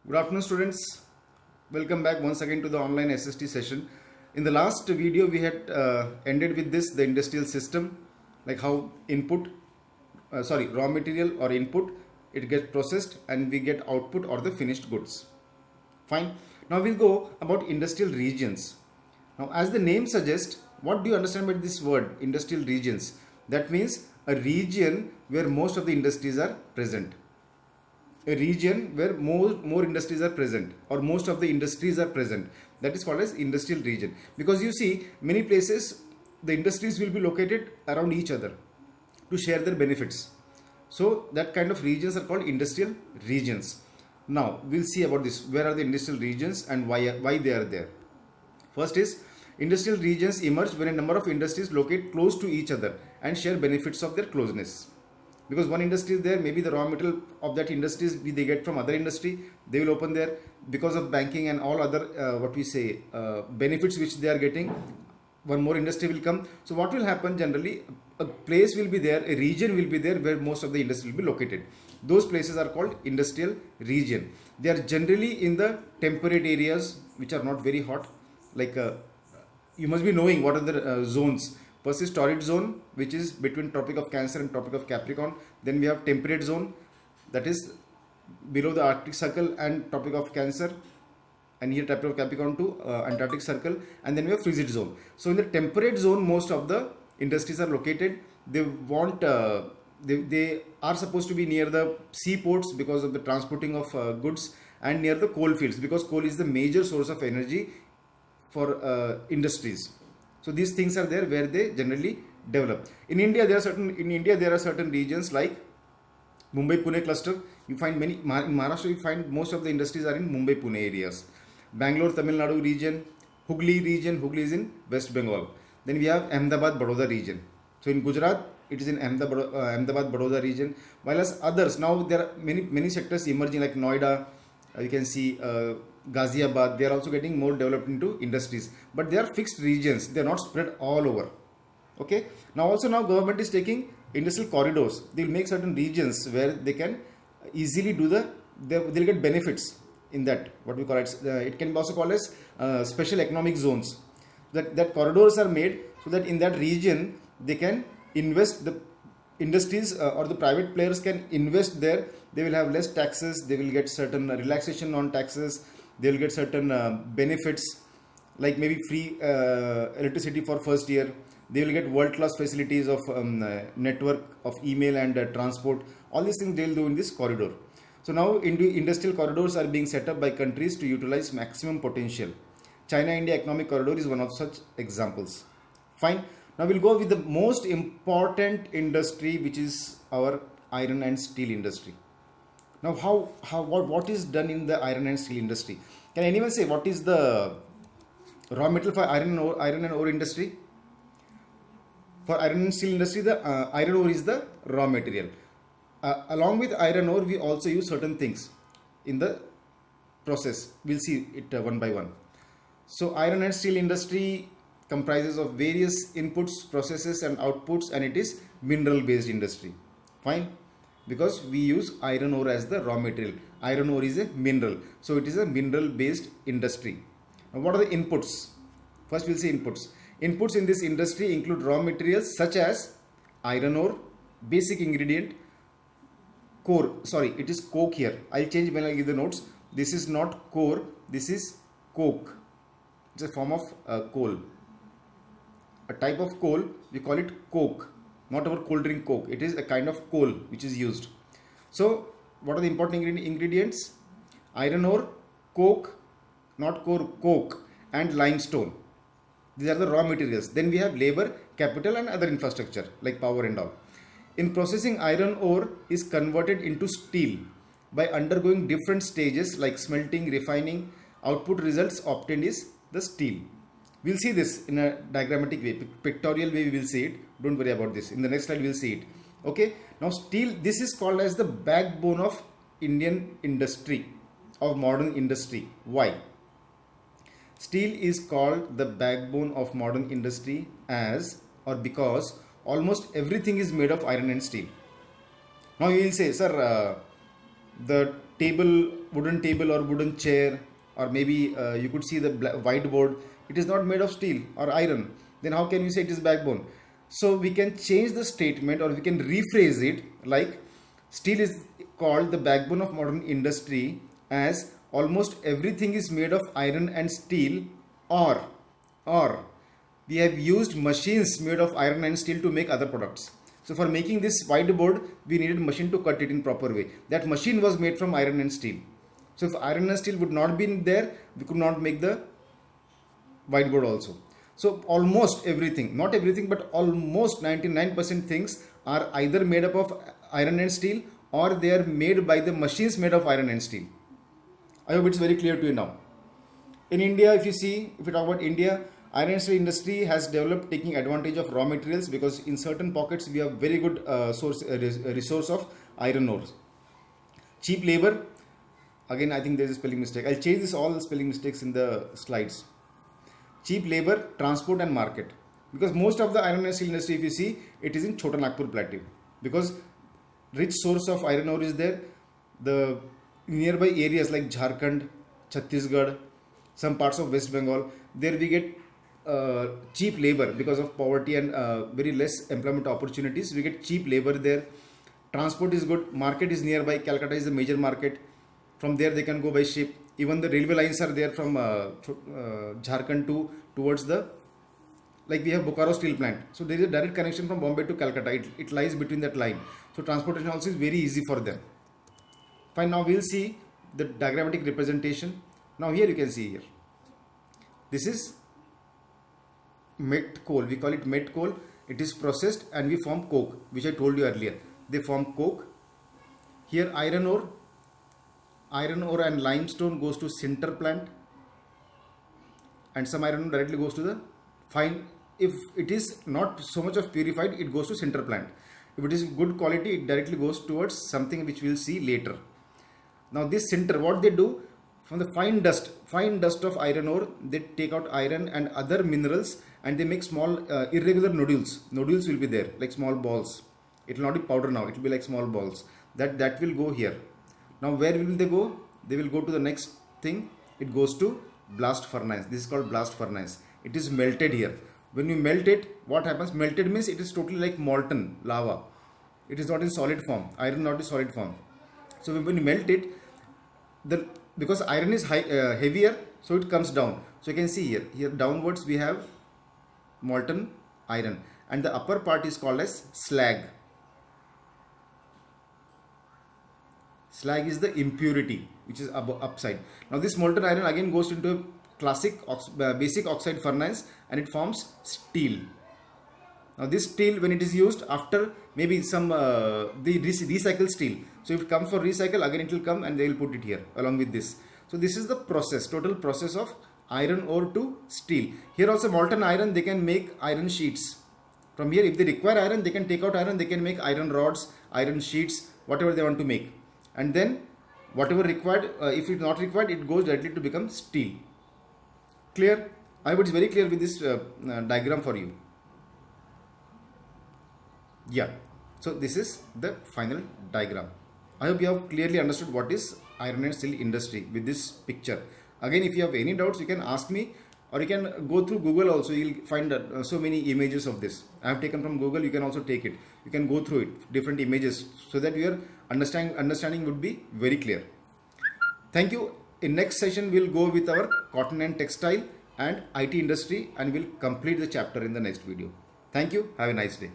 Good afternoon, students. Welcome back once again to the online SST session. In the last video, we had ended with this the industrial system, like how raw material or input, it gets processed and we get output or the finished goods. Fine. Now we'll go about industrial regions. Now, as the name suggests, what do you understand by this word industrial regions? That means a region where most of the industries are present. A region where more industries are present or most of the industries are present, that is called as industrial region. Because you see, many places the industries will be located around each other to share their benefits. So that kind of regions are called industrial regions. Now we'll see about this. Where are the industrial regions and why they are there? First is, industrial regions emerge when a number of industries locate close to each other and share benefits of their closeness. Because one industry is there, maybe the raw material of that industry they get from other industry, they will open there. Because of banking and all other benefits which they are getting, one more industry will come. So what will happen generally, a place will be there, a region will be there where most of the industry will be located. Those places are called industrial region. They are generally in the temperate areas which are not very hot. You must be knowing what are the zones. First is torrid zone, which is between Tropic of Cancer and Tropic of Capricorn. Then we have temperate zone, that is below the Arctic Circle and Tropic of Cancer, and here Tropic of Capricorn to Antarctic Circle. And then we have frigid zone. So in the temperate zone, most of the industries are located. They are supposed to be near the seaports because of the transporting of goods, and near the coal fields because coal is the major source of energy for industries. So these things are there where they generally develop. In India, there are certain regions like Mumbai-Pune cluster. You find many in Maharashtra. You find most of the industries are in Mumbai-Pune areas. Bangalore, Tamil Nadu region, Hooghly region. Hooghly is in West Bengal. Then we have Ahmedabad-Baroda region. So in Gujarat, it is in Ahmedabad-Baroda region. While as others, now there are many sectors emerging like Noida. You can see Ghaziabad, they are also getting more developed into industries, but they are fixed regions, they are not spread all over. Okay, now government is taking industrial corridors. They will make certain regions where they can easily they'll get benefits in that, what we call it can be also called as special economic zones. That corridors are made so that in that region they can invest, the industries or the private players can invest there. They will have less taxes, they will get certain relaxation on taxes, they will get certain benefits like maybe free electricity for first year. They will get world-class facilities of network of email and transport. All these things they will do in this corridor. So now industrial corridors are being set up by countries to utilize maximum potential. China-India economic corridor is one of such examples. Fine. Now we'll go with the most important industry, which is our iron and steel industry. Now what is done in the iron and steel industry? Can anyone say what is the raw material for iron and ore industry? For iron and steel industry, the iron ore is the raw material. Along with iron ore, we also use certain things in the process. We'll see it one by one. So iron and steel industry comprises of various inputs, processes and outputs, and it is mineral based industry. Fine. Because we use iron ore as the raw material. Iron ore is a mineral, so it is a mineral based industry. Now what are the inputs? First we'll see inputs. Inputs in this industry include raw materials such as iron ore, basic ingredient, core. Sorry, it is coke here. I'll change when I give the notes. This is not core, this is coke. It's a form of coal. A type of coal, we call it coke. Not our cold drink coke. It is a kind of coal which is used. So what are the important ingredients? Iron ore, coke, not core, coke, and limestone. These are the raw materials. Then we have labor, capital and other infrastructure like power and all. In processing, iron ore is converted into steel by undergoing different stages like smelting, refining. Output results obtained is the steel. We'll see this in a diagrammatic way, pictorial way we will see it. Don't worry about this. In the next slide we'll see it. Okay. Now steel, this is called as the backbone of Indian industry, of modern industry. Why? Steel is called the backbone of modern industry because almost everything is made of iron and steel. Now you will say, sir, the table wooden table or wooden chair, or maybe you could see the whiteboard, it is not made of steel or iron, then how can you say it is backbone? So we can change the statement, or we can rephrase it like, steel is called the backbone of modern industry as almost everything is made of iron and steel, or we have used machines made of iron and steel to make other products. So for making this whiteboard, we needed machine to cut it in proper way. That machine was made from iron and steel. So if iron and steel would not be there, we could not make the whiteboard also. So almost everything, not everything, but almost 99% things are either made up of iron and steel, or they are made by the machines made of iron and steel. I hope it's very clear to you now. In India, if you talk about India, iron and steel industry has developed taking advantage of raw materials, because in certain pockets we have very good resource of iron ores. Cheap labor, again I think there is a spelling mistake. I'll change this all the spelling mistakes in the slides. Cheap labor, transport and market. Because most of the iron and steel industry, if you see, it is in Chota Nagpur Plateau. Because rich source of iron ore is there. The nearby areas like Jharkhand, Chhattisgarh, some parts of West Bengal, there we get cheap labor because of poverty and very less employment opportunities. We get cheap labor there. Transport is good. Market is nearby. Calcutta is the major market. From there they can go by ship. Even the railway lines are there from Jharkhand towards the, like we have Bokaro steel plant. So there is a direct connection from Bombay to Calcutta. It lies between that line. So transportation also is very easy for them. Fine, now we'll see the diagrammatic representation. Now here you can see here. This is met coal. We call it met coal. It is processed and we form coke, which I told you earlier. They form coke. Here iron ore and limestone goes to sinter plant, and some iron ore directly goes to the fine. If it is not so much of purified, it goes to sinter plant. If it is good quality, it directly goes towards something which we will see later. Now this sinter, what they do, from the fine dust of iron ore, they take out iron and other minerals, and they make small irregular nodules. Nodules will be there like small balls. It will not be powder now, it will be like small balls. That will go here. Now where will they go? They will go to the next thing. It goes to blast furnace. This is called blast furnace. It is melted here. When you melt it, what happens? Melted means it is totally like molten lava. It is not in solid form. Iron not in solid form. So when you melt it, because iron is heavier, so it comes down. So you can see here downwards we have molten iron, and the upper part is called as slag. Slag is the impurity which is upside. Now this molten iron again goes into a classic basic oxide furnace, and it forms steel. Now this steel, when it is used after maybe some the recycled steel, so if it comes for recycle, again it will come and they will put it here along with this. So this is the process, total process of iron ore to steel. Here also molten iron, they can make iron sheets. From here, if they require iron, they can take out iron, they can make iron rods, iron sheets, whatever they want to make. And then whatever required, if it's not required, it goes directly to become steel. Clear? I hope it's very clear with this diagram for you. Yeah. So this is the final diagram. I hope you have clearly understood what is iron and steel industry with this picture. Again, if you have any doubts, you can ask me, or you can go through Google also. You'll find so many images of this. I have taken from Google. You can also take it. You can go through it, different images, so that your understanding would be very clear. Thank you. In next session, we'll go with our cotton and textile and IT industry, and we'll complete the chapter in the next video. Thank you. Have a nice day.